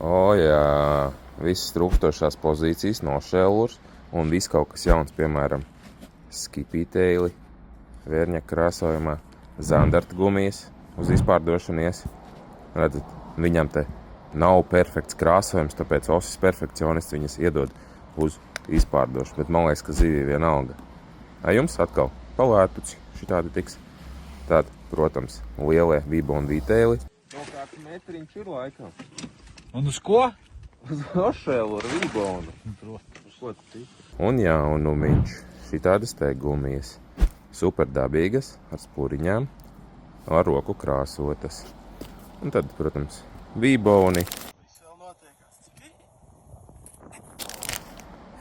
O jā, visas trūkstošās pozīcijas nošēlurs un viss kaut kas jauns, piemēram, skipīteili, vērņa krāsojumā, zandarta gumijas uz izpārdošanu ies. Redzat, viņam te nav perfekts krāsojums, tāpēc osis perfekcionists viņas iedod uz izpārdošanu, bet man liekas, ka zivī vienalga. A jums atkal palētuci šitādi tiks. Tātad, protams, lielie vibo un vīteili. Kaut kāds metriņš ir laikam. Un uz ko? Uz ošēlu ar vībonu. Uz ko tu tiki? Un jaunumiņš, šitādas te gumijas. Super dabīgas, ar spuriņām, ar roku krāsotas. Un tad, protams, vīboni.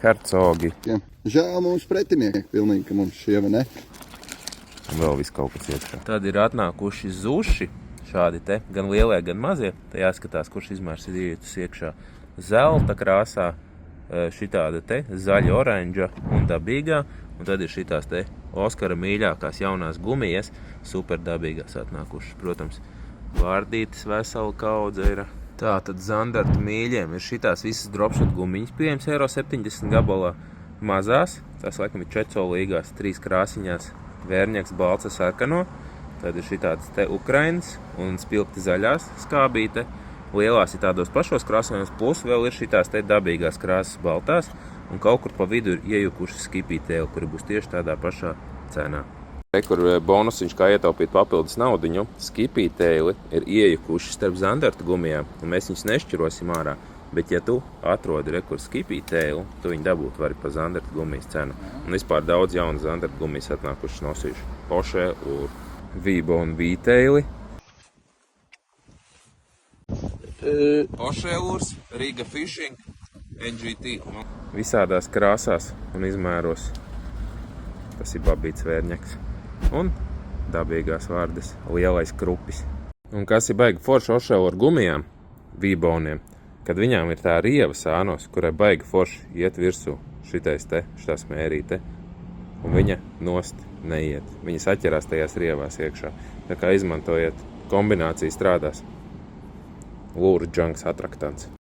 Hercogi. Jā. Žēl mums pretinieki pilnīgi, ka mums šie, vai ne? Un vēl viss kaut kas iekšā. Tad ir atnākuši zuši, šādi te, gan lielie, gan mazie. Te jāskatās, kurš izmērs ir ietis iekšā. Zelta krāsā, šitāda te, zaļa oranža un dabīgā. Un tad ir šitās te Oskara mīļākās jaunās gumijas, super dabīgās atnākušas. Protams, vārdītes vesela kaudze ir. Tā tad zandarta mīļiem ir šitās visas dropshot gumiņas, pieejams €70 gabalā mazās. Tās laikam ir čecolīgās, 3 krāsiņās, vērņaks, balts ar sarkano. Tad ir šitādas te Ukrainas un spilgti zaļās skābīte. Lielās ir tādos pašos krāsojumos, plus vēl ir šitās te dabīgās krāsas baltās. Un kaut kur pa vidu ir iejukuši skipīteili, kuri būs tieši tādā pašā cenā. Kur bonusiņš, kā ietaupīt papildus naudiņu, skipīteili ir iejukuši starp zandarta gumijām, un mēs viņus nešķirosim ārā. Bet, ja tu atrodi rekur skipīteili, tu viņu dabūt vari pa zandarta gumijas cenu. Un vispār daudz jaunu zandarta gumijas atnākušas nosījuši. Pošē, vībo un vīteili. Ošēlurs, Riga Fishing, NGT. Visādās krāsās un izmēros. Tas ir babīts vērņaks. Un dabīgās vārdas lielais krupis. Un kas ir baigi forši ošēlu ar gumijām, vīboniem, kad viņām ir tā rieva sānos, kurai baigi forši iet virsū šitais te, šitās mērīte. Un viņa nost neiet. Viņas atķerās tajās rievās iekšā. Tā kā izmantojiet, kombinācija strādās. Lūra džanks atraktants.